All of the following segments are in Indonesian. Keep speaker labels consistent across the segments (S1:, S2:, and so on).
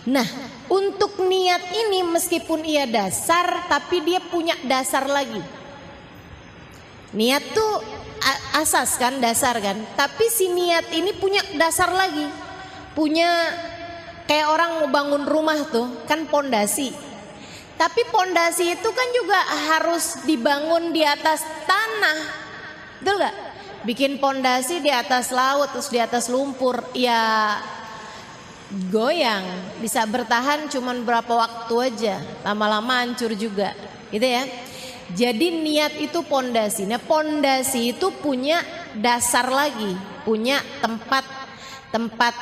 S1: Nah, untuk niat ini meskipun ia dasar, tapi dia punya dasar lagi. Niat tuh asas kan, dasar kan. Tapi si niat ini punya dasar lagi. Punya kayak orang mau bangun rumah tuh, kan pondasi. Tapi pondasi itu kan juga harus dibangun di atas tanah. Betul gak? Bikin pondasi di atas laut, terus di atas lumpur, ya goyang, bisa bertahan cuman berapa waktu aja, lama-lama hancur juga, gitu ya. Jadi niat itu pondasi. Nah, pondasi itu punya dasar lagi, punya tempat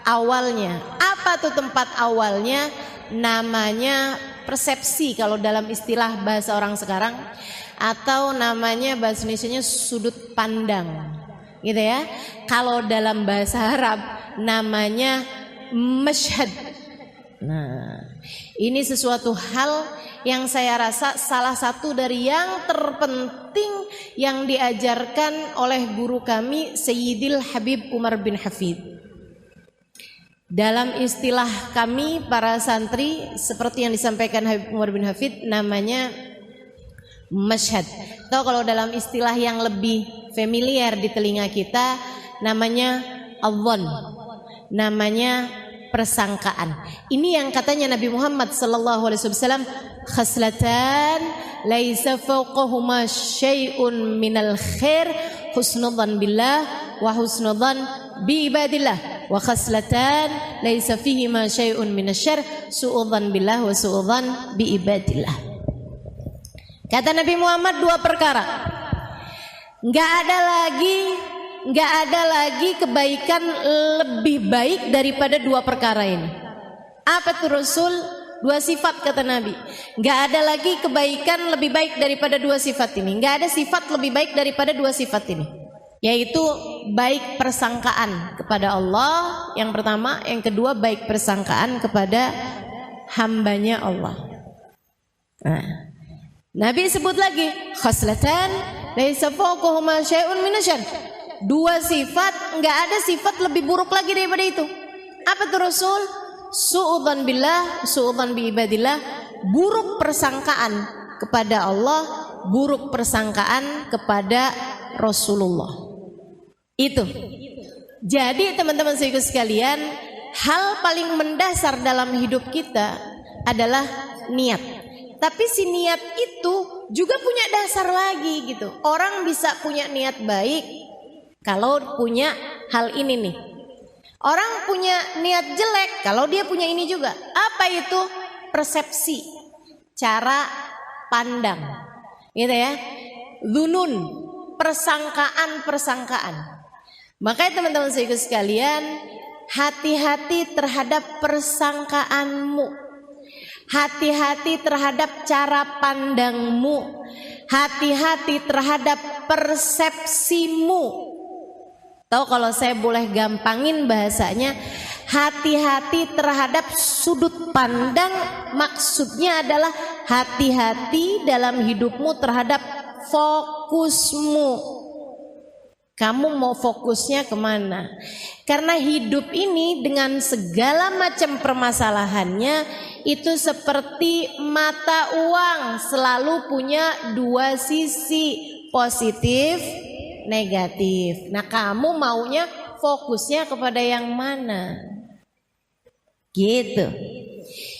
S1: awalnya. Apa tuh tempat awalnya? Namanya persepsi kalau dalam istilah bahasa orang sekarang, atau namanya bahasa Indonesianya sudut pandang, gitu ya. Kalau dalam bahasa Arab namanya masyhad. Nah, ini sesuatu hal yang saya rasa salah satu dari yang terpenting yang diajarkan oleh guru kami Sayyidil Habib Umar bin Hafid. Dalam istilah kami para santri, seperti yang disampaikan Habib Umar bin Hafid, namanya masyhad. Atau kalau dalam istilah yang lebih familiar di telinga kita, namanya adh-dhann, namanya persangkaan. Ini yang katanya Nabi Muhammad sallallahu alaihi wasallam, khaslatan laisa fawqahuma syai'un minal khair husnudzan billah wa husnudzan bi ibadillah, wa khaslatan laisa fihima syai'un minasyarr su'udzan billah wa su'udzan bi ibadillah. Kata Nabi Muhammad, dua perkara, nggak ada lagi kebaikan lebih baik daripada dua perkara ini. Apa tuh Rasul? Dua sifat kata Nabi. Nggak ada lagi kebaikan lebih baik daripada dua sifat ini. Nggak ada sifat lebih baik daripada dua sifat ini, yaitu baik persangkaan kepada Allah yang pertama, yang kedua baik persangkaan kepada hambanya Allah. Nah, Nabi sebut lagi khaslatan laisa fawqahuma syai'un minasyarr. Dua sifat, enggak ada sifat lebih buruk lagi daripada itu. Apa tuh Rasul? Su'udzan billah, su'udzan bi ibadillah, buruk persangkaan kepada Allah, buruk persangkaan kepada Rasulullah. Itu. Jadi teman-teman sekalian, hal paling mendasar dalam hidup kita adalah niat. Tapi si niat itu juga punya dasar lagi gitu. Orang bisa punya niat baik kalau punya hal ini nih. Orang punya niat jelek kalau dia punya ini juga. Apa itu? Persepsi, cara pandang, gitu ya. Dzunun, persangkaan. Makanya teman-teman sekalian, hati-hati terhadap persangkaanmu. Hati-hati terhadap cara pandangmu. Hati-hati terhadap persepsimu. Tahu kalau saya boleh gampangin bahasanya, hati-hati terhadap sudut pandang, maksudnya adalah hati-hati dalam hidupmu terhadap fokusmu. Kamu mau fokusnya kemana? Karena hidup ini dengan segala macam permasalahannya itu seperti mata uang, selalu punya dua sisi, positif, negatif. Nah, kamu maunya fokusnya kepada yang mana? Gitu.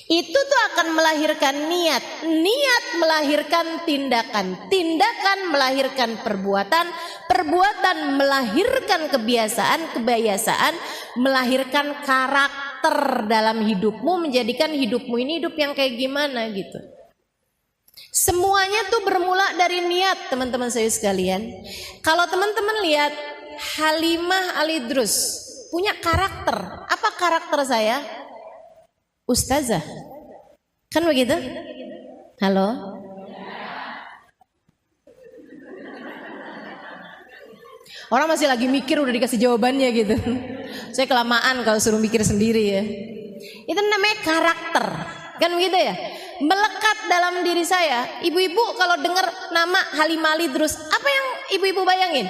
S1: Itu tuh akan melahirkan niat. Niat melahirkan tindakan. Tindakan melahirkan perbuatan. Perbuatan melahirkan kebiasaan. Kebiasaan melahirkan karakter dalam hidupmu, menjadikan hidupmu ini hidup yang kayak gimana gitu. Semuanya tuh bermula dari niat, teman-teman saya sekalian. Kalau teman-teman lihat Halimah Al-Idrus punya karakter. Apa karakter saya? Ustazah. Kan begitu? Halo? Orang masih lagi mikir udah dikasih jawabannya gitu. Saya kelamaan kalau suruh mikir sendiri ya. Itu namanya karakter. Kan begitu ya? Melekat dalam diri saya. Ibu-ibu kalau dengar nama Halimah Al-Idrus, apa yang ibu-ibu bayangin?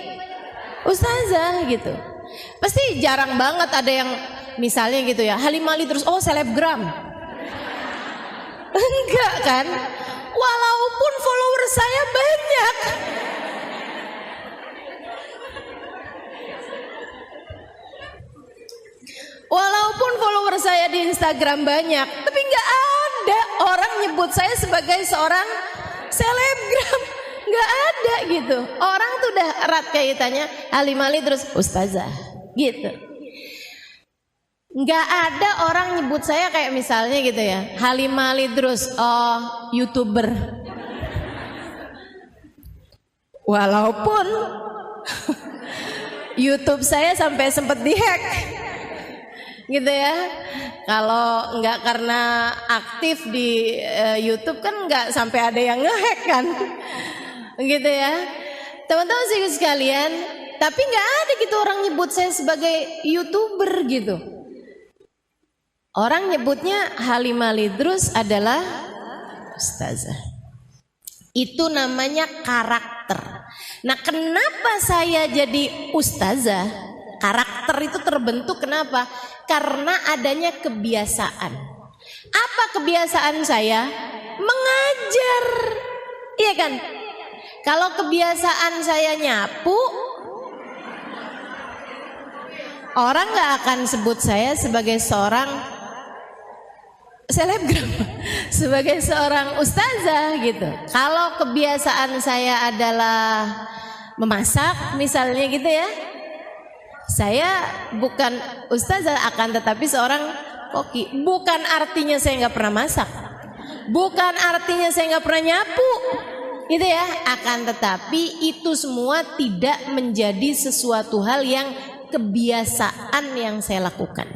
S1: Ustazah gitu. Pasti jarang banget ada yang misalnya gitu ya, Halimah Ali terus, oh selebgram. Enggak kan? Walaupun follower saya banyak. Walaupun follower saya di Instagram banyak, tapi nggak ada orang nyebut saya sebagai seorang selebgram. Nggak ada gitu. Orang tuh udah erat kaitannya Halimah Ali terus ustazah gitu. Nggak ada orang nyebut saya kayak misalnya gitu ya, Halimah Ali terus oh YouTuber. Walaupun YouTube saya sampai sempet dihack gitu ya. Kalau nggak karena aktif di YouTube kan nggak sampai ada yang ngehack kan, gitu ya teman-teman sekalian. Tapi nggak ada gitu orang nyebut saya sebagai YouTuber gitu. Orang nyebutnya Halimah Ali Idrus adalah ustazah. Itu namanya karakter. Nah, kenapa saya jadi ustazah? Karakter itu terbentuk kenapa? Karena adanya kebiasaan. Apa kebiasaan saya? Mengajar. Iya kan? Kalau kebiasaan saya nyapu, orang gak akan sebut saya sebagai seorang selebgram, sebagai seorang ustazah gitu. Kalau kebiasaan saya adalah memasak misalnya gitu ya, saya bukan ustazah akan tetapi seorang koki. Bukan artinya saya nggak pernah masak, bukan artinya saya nggak pernah nyapu, gitu ya. Akan tetapi itu semua tidak menjadi sesuatu hal yang kebiasaan yang saya lakukan.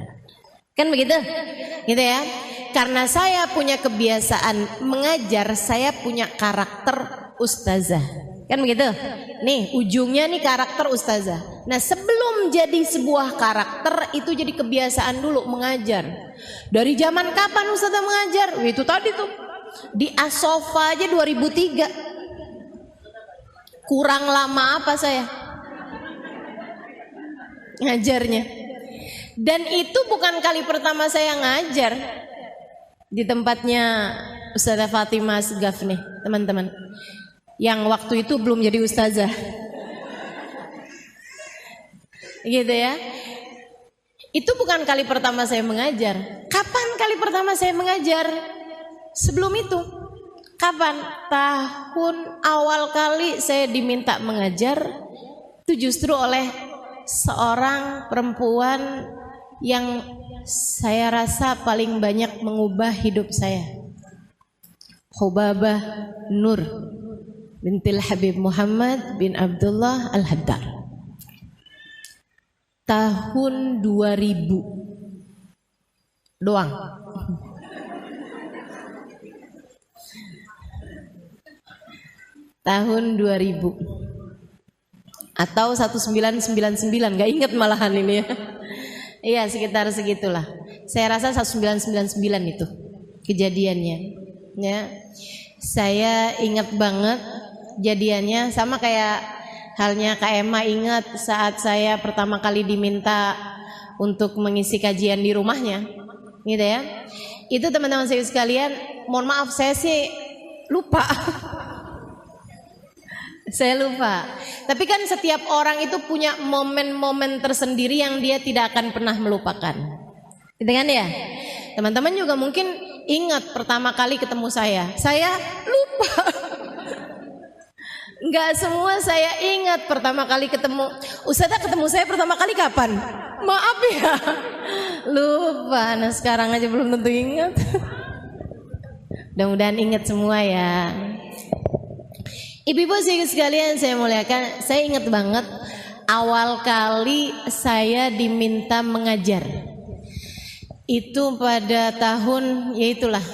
S1: Kan begitu, gitu ya. Karena saya punya kebiasaan mengajar, saya punya karakter ustazah. Kan begitu? Nih ujungnya nih karakter ustazah. Nah sebelum jadi sebuah karakter itu jadi kebiasaan dulu mengajar. Dari zaman kapan ustazah mengajar? Itu tadi tuh di Asofa aja 2003. Kurang lama apa saya ngajarnya? Dan itu bukan kali pertama saya ngajar di tempatnya Ustazah Fatimah Segaf nih teman-teman, yang waktu itu belum jadi ustazah gitu ya. Itu bukan kali pertama saya mengajar. Kapan kali pertama saya mengajar? Sebelum itu kapan? Tahun awal kali saya diminta mengajar itu justru oleh seorang perempuan yang saya rasa paling banyak mengubah hidup saya, Hubabah Nur bintil Habib Muhammad bin Abdullah Al-Haddad. Tahun 2000 doang. Tahun 2000 atau 1999, gak inget malahan ini ya. Iya sekitar segitulah. Saya rasa 1999 itu kejadiannya ya. Saya ingat banget jadiannya, sama kayak halnya Kak Emma ingat saat saya pertama kali diminta untuk mengisi kajian di rumahnya gitu ya. Itu teman-teman saya sekalian, mohon maaf saya sih lupa. Saya lupa. Tapi kan setiap orang itu punya momen-momen tersendiri yang dia tidak akan pernah melupakan. Gitu kan ya? Teman-teman juga mungkin ingat pertama kali ketemu saya. Saya lupa. Enggak semua saya ingat pertama kali ketemu. Ustazah ketemu saya pertama kali kapan? Maaf ya. Lupa. Nah sekarang aja belum tentu ingat. Mudah-mudahan ingat semua ya. Ibu-ibu sekalian saya muliakan, saya ingat banget awal kali saya diminta mengajar. Itu pada tahun yaitulah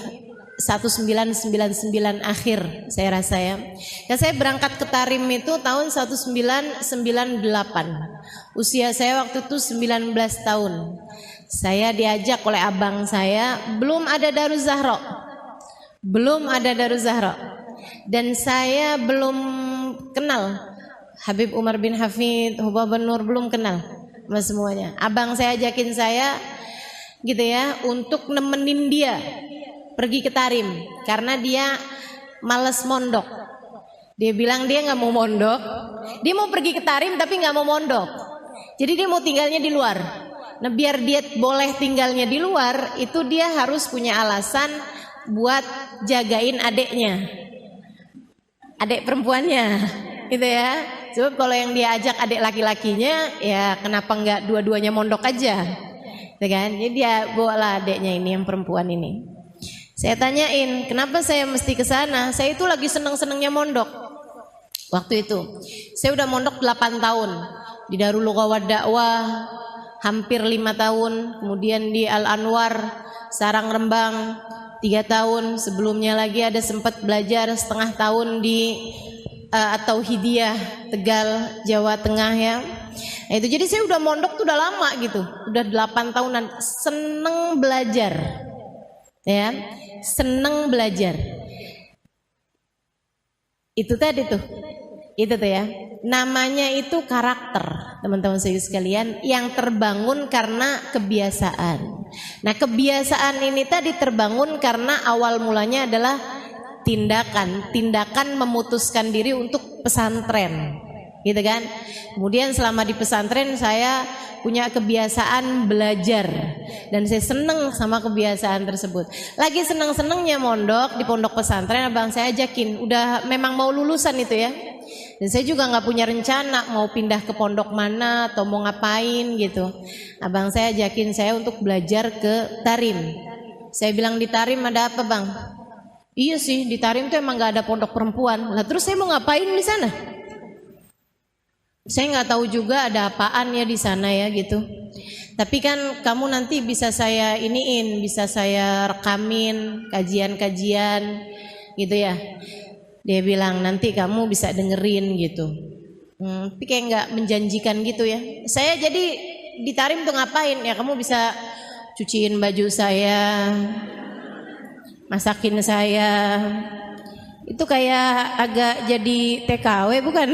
S1: 1999 akhir saya rasa ya. Dan saya berangkat ke Tarim itu tahun 1998. Usia saya waktu itu 19 tahun. Saya diajak oleh abang saya, belum ada Daruz Zahra. Belum ada Daruz Zahra. Dan saya belum kenal Habib Umar bin Hafid, Hubabah Nur, belum kenal. sama semuanya. Abang saya ajakin saya gitu ya untuk nemenin dia pergi ke Tarim karena dia males mondok. Dia bilang dia nggak mau mondok, dia mau pergi ke Tarim tapi nggak mau mondok. Jadi dia mau tinggalnya di luar. Nah biar dia boleh tinggalnya di luar, itu dia harus punya alasan buat jagain adeknya, adek perempuannya, gitu ya. Sebab kalau yang dia ajak adek laki-lakinya, ya kenapa nggak dua-duanya mondok aja, gitu kan? Jadi dia bawalah adeknya ini yang perempuan ini. Saya tanyain, kenapa saya mesti ke sana? Saya itu lagi seneng-senengnya mondok. Waktu itu, saya udah mondok 8 tahun di Darul Lughah Dakwah. Hampir 5 tahun, kemudian di Al Anwar Sarang Rembang 3 tahun, sebelumnya lagi ada sempat belajar setengah tahun di At-Tauhidiyah Tegal Jawa Tengah ya. Nah, itu jadi saya udah mondok tuh udah lama gitu, udah 8 tahunan, seneng belajar ya, seneng belajar. Itu tadi tuh, itu tuh ya. Namanya itu karakter, teman-teman sekalian, yang terbangun karena kebiasaan. Nah, kebiasaan ini tadi terbangun karena awal mulanya adalah tindakan memutuskan diri untuk pesantren, gitu kan. Kemudian selama di pesantren saya punya kebiasaan belajar dan saya seneng sama kebiasaan tersebut. Lagi seneng-senengnya mondok di pondok pesantren, abang saya ajakin, udah memang mau lulusan itu ya. Dan saya juga nggak punya rencana mau pindah ke pondok mana atau mau ngapain gitu. Abang saya ajakin saya untuk belajar ke Tarim. Saya bilang, di Tarim ada apa bang? Iya sih, di Tarim tuh emang nggak ada pondok perempuan. Lah terus saya mau ngapain di sana? Saya nggak tahu juga ada apaan ya di sana ya gitu. Tapi kan kamu nanti bisa saya iniin, bisa saya rekamin kajian-kajian gitu ya. Dia bilang nanti kamu bisa dengerin gitu. Tapi kayak nggak menjanjikan gitu ya. Saya jadi di Tarim tuh ngapain ya? Kamu bisa cuciin baju saya, masakin saya. Itu kayak agak jadi TKW bukan?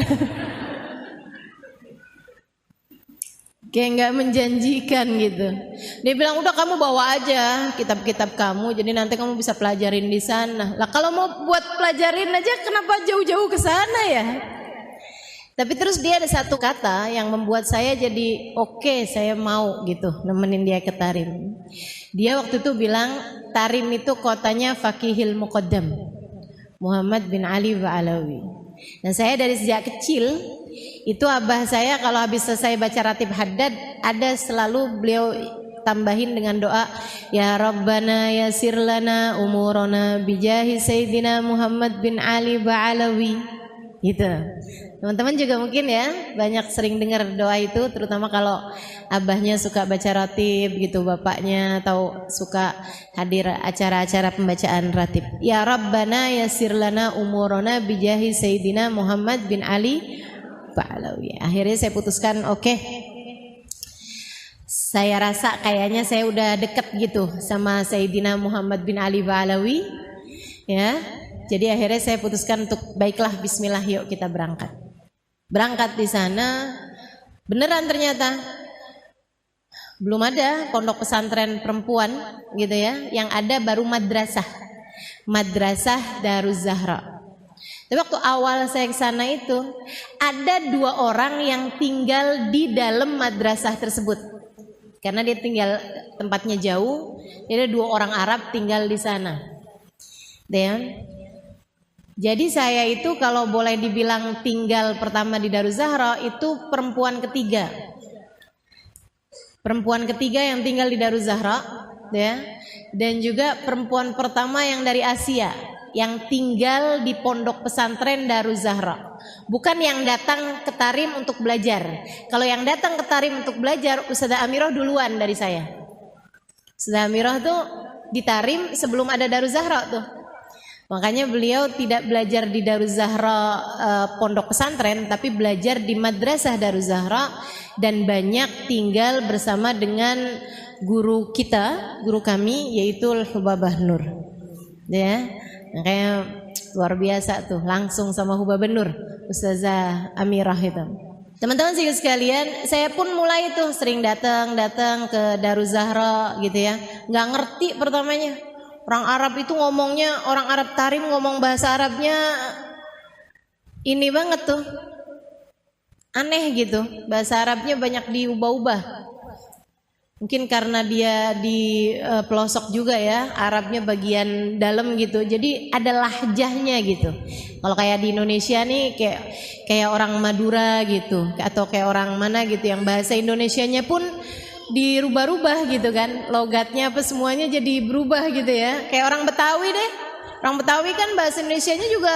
S1: Kayak nggak menjanjikan gitu. Dia bilang udah kamu bawa aja kitab-kitab kamu, jadi nanti kamu bisa pelajarin di sana. Lah kalau mau buat pelajarin aja kenapa jauh-jauh ke sana ya? Tapi terus dia ada satu kata yang membuat saya jadi oke, saya mau gitu nemenin dia ke Tarim. Dia waktu itu bilang Tarim itu kotanya Faqihil Muqaddam Muhammad bin Ali Ba'alawi. Dan saya dari sejak kecil itu abah saya kalau habis selesai baca ratib haddad ada selalu beliau tambahin dengan doa, ya Rabbana yasir lana umurana bijahi Sayyidina Muhammad bin Ali Ba'alawi gitu. Teman-teman juga mungkin ya banyak sering dengar doa itu, terutama kalau abahnya suka baca ratib gitu, bapaknya atau suka hadir acara-acara pembacaan ratib. Ya Rabbana yasir lana umurana bijahi Sayyidina Muhammad bin Ali Ba'alawi. Akhirnya saya putuskan oke. Saya rasa kayaknya saya udah deket gitu sama Sayyidina Muhammad bin Ali Ba'alawi ya. Jadi akhirnya saya putuskan untuk baiklah bismillah yuk kita berangkat. Berangkat di sana beneran ternyata belum ada pondok pesantren perempuan gitu ya. Yang ada baru Madrasah Daruz Zahra. Tapi waktu awal saya ke sana itu ada 2 orang yang tinggal di dalam madrasah tersebut. Karena dia tinggal tempatnya jauh, jadi 2 orang Arab tinggal di sana. Dan jadi saya itu kalau boleh dibilang tinggal pertama di Daruz Zahra itu perempuan ketiga. Perempuan ketiga yang tinggal di Daruz Zahra ya. Dan juga perempuan pertama yang dari Asia yang tinggal di pondok pesantren Daruz Zahra. Bukan yang datang ke Tarim untuk belajar. Kalau yang datang ke Tarim untuk belajar, Ustazah Amirah duluan dari saya. Ustazah Amirah tuh di Tarim sebelum ada Daruz Zahra tuh. Makanya beliau tidak belajar di Daruz Zahra pondok pesantren, tapi belajar di Madrasah Daruz Zahra dan banyak tinggal bersama dengan guru kita, guru kami yaitu Hubabah Nur. Ya. Kayak luar biasa tuh, langsung sama Hubabah Nur, Ustazah Amirah itu. Teman-teman sekalian, saya pun mulai tuh sering datang ke Daruz Zahra gitu ya. Nggak ngerti pertamanya. Orang Arab itu ngomongnya, orang Arab Tarim ngomong bahasa Arabnya ini banget tuh. Aneh gitu. Bahasa Arabnya banyak diubah-ubah. Mungkin karena dia di pelosok juga ya, Arabnya bagian dalam gitu. Jadi ada lahjahnya gitu. Kalau kayak di Indonesia nih kayak orang Madura gitu, atau kayak orang mana gitu yang bahasa Indonesianya pun dirubah-rubah gitu kan. Logatnya apa semuanya jadi berubah gitu ya. Kayak orang Betawi deh. Orang Betawi kan bahasa Indonesianya juga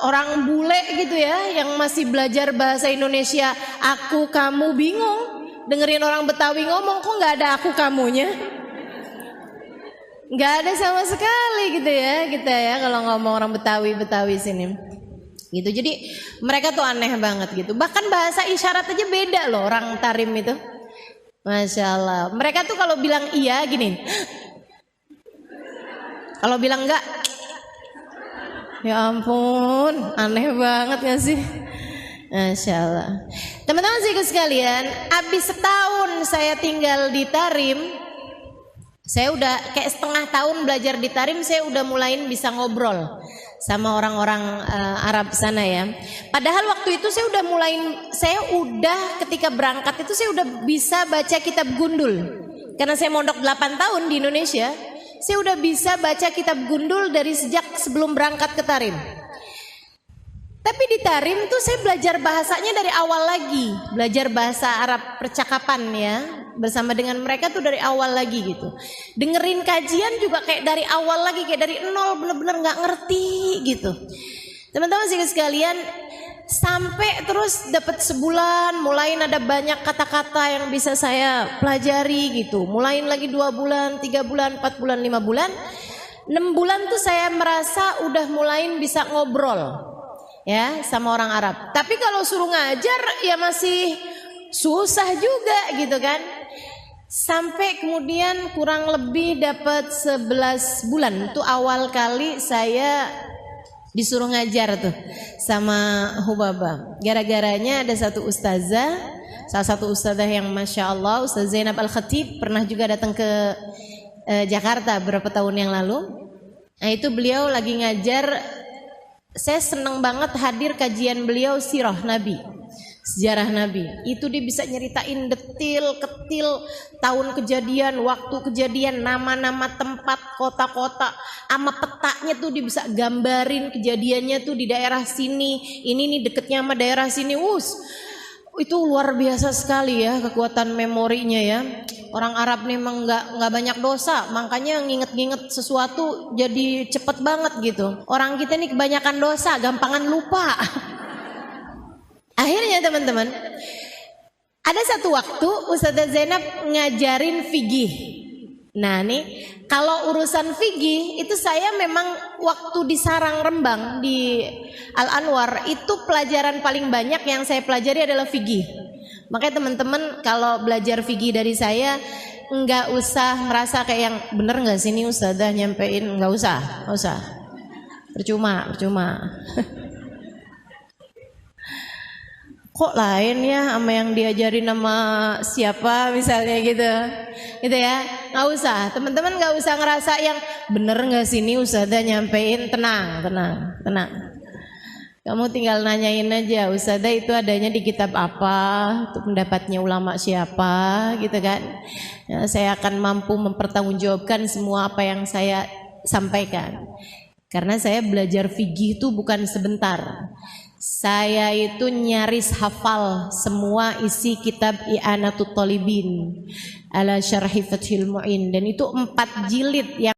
S1: orang bule gitu ya, yang masih belajar bahasa Indonesia aku kamu bingung. Dengerin orang Betawi ngomong kok nggak ada aku kamunya, nggak ada sama sekali gitu ya kita ya kalau ngomong orang Betawi sini gitu. Jadi mereka tuh aneh banget gitu. Bahkan bahasa isyarat aja beda loh orang Tarim itu. Masya Allah. Mereka tuh kalau bilang iya gini, kalau bilang enggak, ya ampun, aneh banget gak sih? Masya Allah. Teman-teman sekalian, habis setahun saya tinggal di Tarim, saya udah kayak setengah tahun belajar di Tarim, saya udah mulai bisa ngobrol sama orang-orang Arab sana ya. Padahal waktu itu saya udah ketika berangkat itu saya udah bisa baca kitab Gundul. Karena saya mondok 8 tahun di Indonesia, saya udah bisa baca kitab Gundul dari sejak sebelum berangkat ke Tarim. Tapi di Tarim tuh saya belajar bahasanya dari awal lagi, belajar bahasa Arab percakapan ya, bersama dengan mereka tuh dari awal lagi gitu. Dengerin kajian juga kayak dari awal lagi, kayak dari nol, bener-bener nggak ngerti gitu. Teman-teman sekalian, sampai terus dapat sebulan, mulai ada banyak kata-kata yang bisa saya pelajari gitu. Mulain lagi 2 bulan, 3 bulan, 4 bulan, 5 bulan, 6 bulan tuh saya merasa udah mulai bisa ngobrol ya sama orang Arab. Tapi kalau suruh ngajar ya masih susah juga gitu kan. Sampai kemudian kurang lebih dapat 11 bulan itu awal kali saya disuruh ngajar tuh sama Hubaba. Gara-garanya ada satu ustazah, salah satu ustazah yang Masya Allah, Ustazah Zainab Al-Khatib, pernah juga datang ke Jakarta beberapa tahun yang lalu. Nah itu beliau lagi ngajar. Saya senang banget hadir kajian beliau sirah Nabi, sejarah Nabi. Itu dia bisa nyeritain detil-ketil tahun kejadian, waktu kejadian, nama-nama tempat, kota-kota, sama petanya tuh dia bisa gambarin kejadiannya tuh di daerah sini. Ini nih deketnya sama daerah sini. Itu luar biasa sekali ya kekuatan memorinya ya. Orang Arab nih emang nggak banyak dosa, makanya nginget-nginget sesuatu jadi cepet banget gitu. Orang kita nih kebanyakan dosa, gampangan lupa. Akhirnya teman-teman, ada satu waktu Ustazah Zainab ngajarin fikih. Nah nih, kalau urusan fikih itu saya memang waktu di Sarang Rembang di Al Anwar itu pelajaran paling banyak yang saya pelajari adalah fikih. Makanya teman-teman kalau belajar fikih dari saya nggak usah merasa kayak yang bener nggak sih ini ustazah nyampein, nggak usah, percuma. Kok lain ya sama yang diajarin sama siapa misalnya gitu ya, nggak usah teman-teman, nggak usah ngerasa yang bener nggak sih ini ustazah nyampein. Tenang. Kamu tinggal nanyain aja, ustazah itu adanya di kitab apa, itu pendapatnya ulama siapa gitu kan. Ya, saya akan mampu mempertanggungjawabkan semua apa yang saya sampaikan. Karena saya belajar fikih itu bukan sebentar. Saya itu nyaris hafal semua isi kitab I'anatut Thalibin ala Syarhi Fathil Mu'in, dan itu 4 jilid yang